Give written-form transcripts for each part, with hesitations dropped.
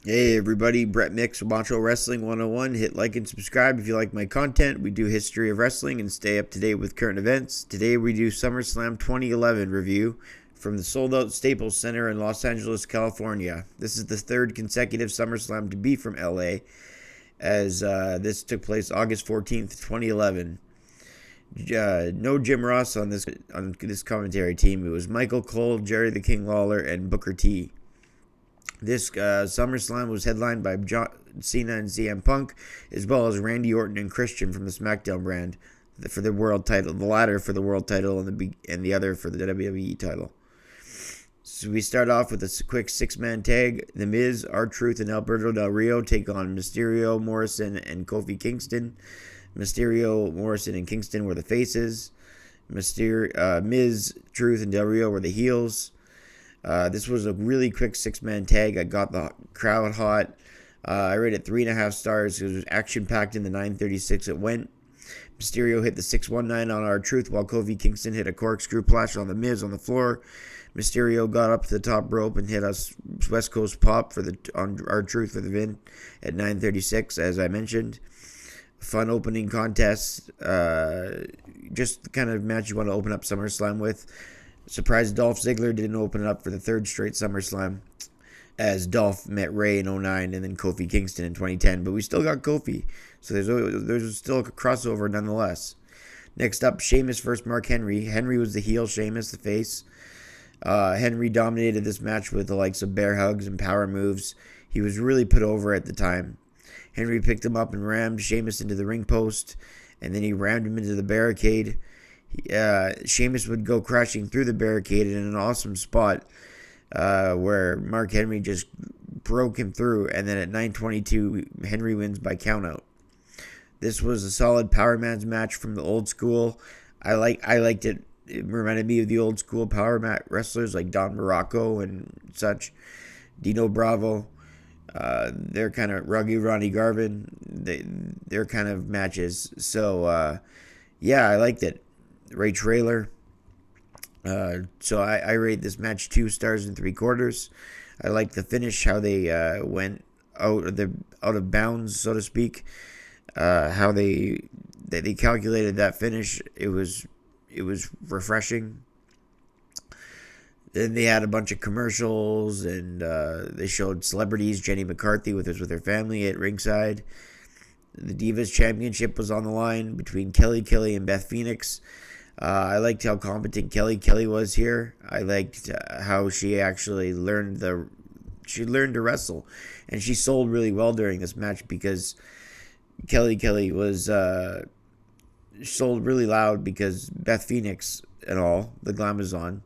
Hey everybody, Brett Mix, Macho Wrestling 101. Hit like and subscribe if you like my content. We do history of wrestling and stay up to date with current events. Today we do SummerSlam 2011 review from the sold out Staples Center in Los Angeles, California. This is the third consecutive SummerSlam to be from LA, as this took place August 14th, 2011. No Jim Ross on this commentary team. It was Michael Cole, Jerry the King Lawler, and Booker T. This SummerSlam was headlined by Cena and CM Punk, as well as Randy Orton and Christian from the SmackDown brand for the world title. The latter for the world title and the other for the WWE title. So we start off with a quick six-man tag. The Miz, R-Truth, and Alberto Del Rio take on Mysterio, Morrison, and Kofi Kingston. Mysterio, Morrison, and Kingston were the faces. Miz, Truth, and Del Rio were the heels. This was a really quick six-man tag. I got the crowd hot. I rated 3.5 stars. It was action-packed in the 9:36 it went. Mysterio hit the 619 on R-Truth, while Kofi Kingston hit a corkscrew splash on the Miz on the floor. Mysterio got up to the top rope and hit a West Coast pop on R-Truth for the win at 9:36, as I mentioned. Fun opening contest. Just the kind of match you want to open up SummerSlam with. Surprised Dolph Ziggler didn't open it up for the third straight SummerSlam, as Dolph met Ray in 2009 and then Kofi Kingston in 2010. But we still got Kofi, so there's still a crossover nonetheless. Next up, Sheamus versus Mark Henry. Henry was the heel, Sheamus the face. Henry dominated this match with the likes of bear hugs and power moves. He was really put over at the time. Henry picked him up and rammed Sheamus into the ring post, and then he rammed him into the barricade. Sheamus would go crashing through the barricade in an awesome spot where Mark Henry just broke him through, and then at 9:22, Henry wins by countout. This was a solid Power Man's match from the old school. I liked it. It reminded me of the old school Power Mat wrestlers like Don Morocco and such. Dino Bravo. They're kind of rugged. Ronnie Garvin. They're kind of matches. So yeah, I liked it. Ray Traylor. So I rate this match 2 stars and 3/4. I like the finish, how they went out of bounds, so to speak. How they calculated that finish. It was refreshing. Then they had a bunch of commercials, and they showed celebrities. Jenny McCarthy with her family at ringside. The Divas Championship was on the line between Kelly and Beth Phoenix. I liked how competent Kelly was here. I liked how she actually learned to wrestle, and she sold really well during this match because Kelly was sold really loud because Beth Phoenix and all the Glamazon,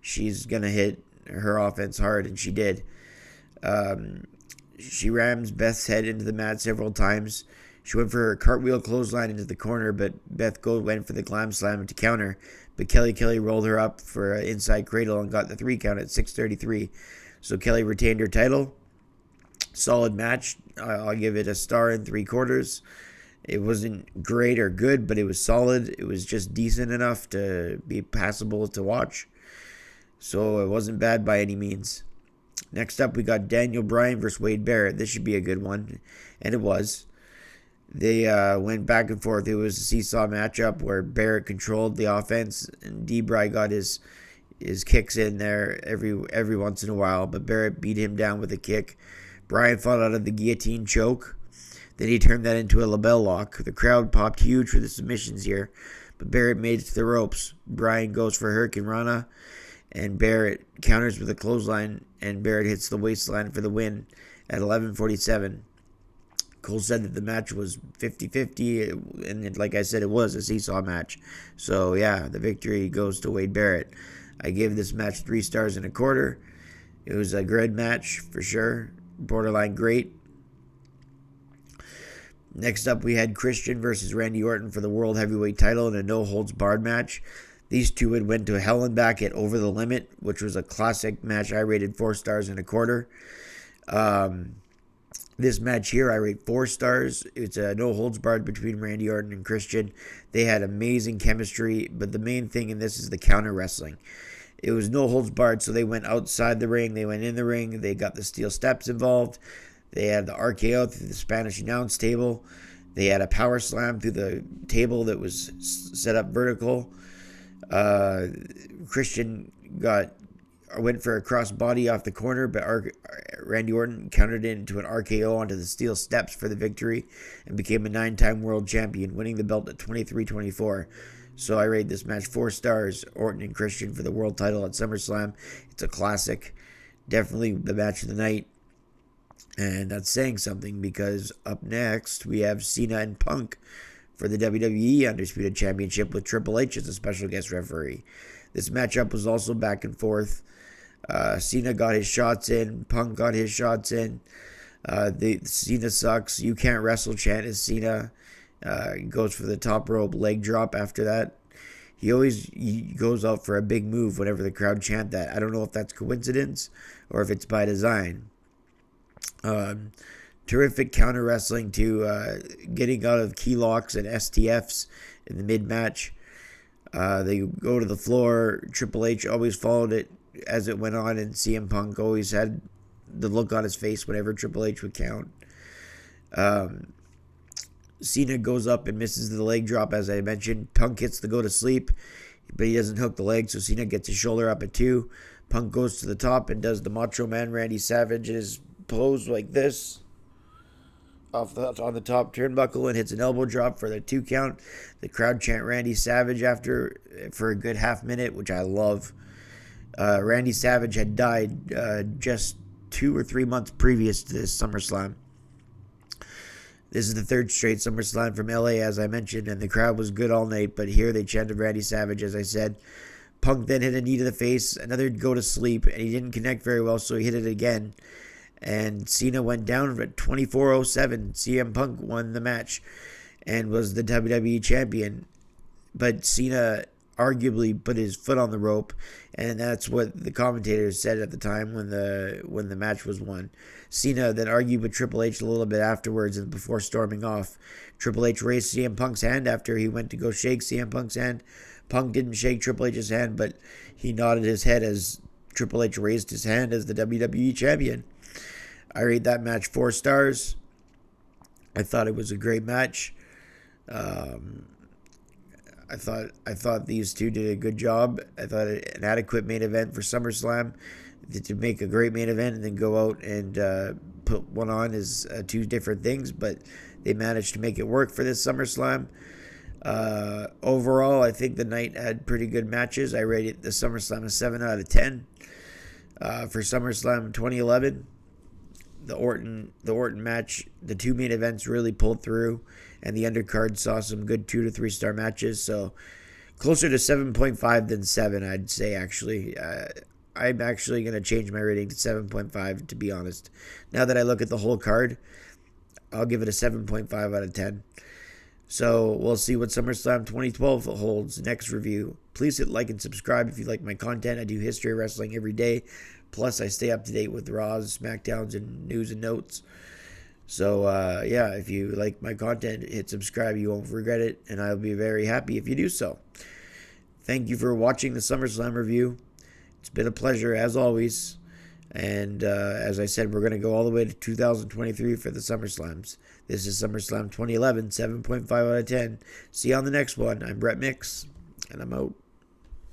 she's gonna hit her offense hard, and she did. She rams Beth's head into the mat several times. She went for her cartwheel clothesline into the corner, but Beth Gold went for the glam slam to counter. But Kelly rolled her up for an inside cradle and got the 3 count at 6:33. So Kelly retained her title. Solid match. I'll give it 1 star and 3/4. It wasn't great or good, but it was solid. It was just decent enough to be passable to watch. So it wasn't bad by any means. Next up, we got Daniel Bryan versus Wade Barrett. This should be a good one, and it was. They went back and forth. It was a seesaw matchup where Barrett controlled the offense, and D-Bry got his kicks in there every once in a while, but Barrett beat him down with a kick. Bryan fought out of the guillotine choke. Then he turned that into a label lock. The crowd popped huge for the submissions here, but Barrett made it to the ropes. Bryan goes for Hurricane Rana, and Barrett counters with a clothesline, and Barrett hits the waistline for the win at 11:47. Cole said that the match was 50-50, and like I said, it was a seesaw match. So, yeah, the victory goes to Wade Barrett. I give this match 3 stars and 1/4. It was a good match, for sure. Borderline great. Next up, we had Christian versus Randy Orton for the World Heavyweight title in a no-holds-barred match. These two had went to Hell and Back at Over the Limit, which was a classic match. I rated 4 stars and 1/4. This match here, I rate 4 stars. It's a no-holds-barred between Randy Orton and Christian. They had amazing chemistry, but the main thing in this is the counter wrestling. It was no-holds-barred, so they went outside the ring, they went in the ring, they got the steel steps involved. They had the RKO through the Spanish announce table. They had a power slam through the table that was set up vertical. Christian went for a cross body off the corner, but Randy Orton countered it into an RKO onto the steel steps for the victory and became a 9-time world champion, winning the belt at 23-24. So I rate this match 4 stars, Orton and Christian for the world title at SummerSlam. It's a classic. Definitely the match of the night. And that's saying something because up next we have Cena and Punk for the WWE Undisputed Championship with Triple H as a special guest referee. This matchup was also back and forth. Cena got his shots in. Punk got his shots in. The Cena sucks. You can't wrestle chant as Cena. He goes for the top rope leg drop after that. He goes out for a big move whenever the crowd chant that. I don't know if that's coincidence or if it's by design. Terrific counter wrestling to getting out of key locks and STFs in the mid-match. They go to the floor. Triple H always followed it as it went on, and CM Punk always had the look on his face whenever Triple H would count. Cena goes up and misses the leg drop, as I mentioned. Punk hits the go to sleep, but he doesn't hook the leg, so Cena gets his shoulder up at 2. Punk goes to the top and does the Macho Man Randy Savage's pose like this on the top turnbuckle and hits an elbow drop for the 2 count. The crowd chant Randy Savage after for a good half minute, which I love. Randy Savage had died just 2 or 3 months previous to this SummerSlam. This is the 3rd straight SummerSlam from LA, as I mentioned, and the crowd was good all night, but here they chanted Randy Savage, as I said. Punk then hit a knee to the face, another go to sleep, and he didn't connect very well, so he hit it again. And Cena went down at 24:07. CM Punk won the match and was the WWE champion. But Cena arguably put his foot on the rope, and that's what the commentators said at the time when the match was won. Cena then argued with Triple H a little bit afterwards and before storming off. Triple H raised CM Punk's hand after he went to go shake CM Punk's hand. Punk didn't shake Triple H's hand, but he nodded his head as Triple H raised his hand as the WWE champion. I rate that match 4 stars. I thought it was a great match. I thought these two did a good job. I thought an adequate main event for SummerSlam to make a great main event and then go out and put one on is 2 different things, but they managed to make it work for this SummerSlam. Overall, I think the night had pretty good matches. I rated the SummerSlam a 7 out of 10. For SummerSlam 2011, the Orton match, the 2 main events really pulled through, and the undercard saw some good 2 to 3 star matches. So closer to 7.5 than 7, I'd say. Actually, I'm actually going to change my rating to 7.5, to be honest. Now that I look at the whole card, I'll give it a 7.5 out of 10. So we'll see what SummerSlam 2012 holds. Next review. Please hit like and subscribe if you like my content. I do history of wrestling every day. Plus, I stay up to date with Raws, SmackDowns, and news and notes. So, yeah, if you like my content, hit subscribe. You won't regret it, and I'll be very happy if you do so. Thank you for watching the SummerSlam review. It's been a pleasure, as always. And as I said, we're going to go all the way to 2023 for the SummerSlams. This is SummerSlam 2011, 7.5 out of 10. See you on the next one. I'm Brett Mix, and I'm out.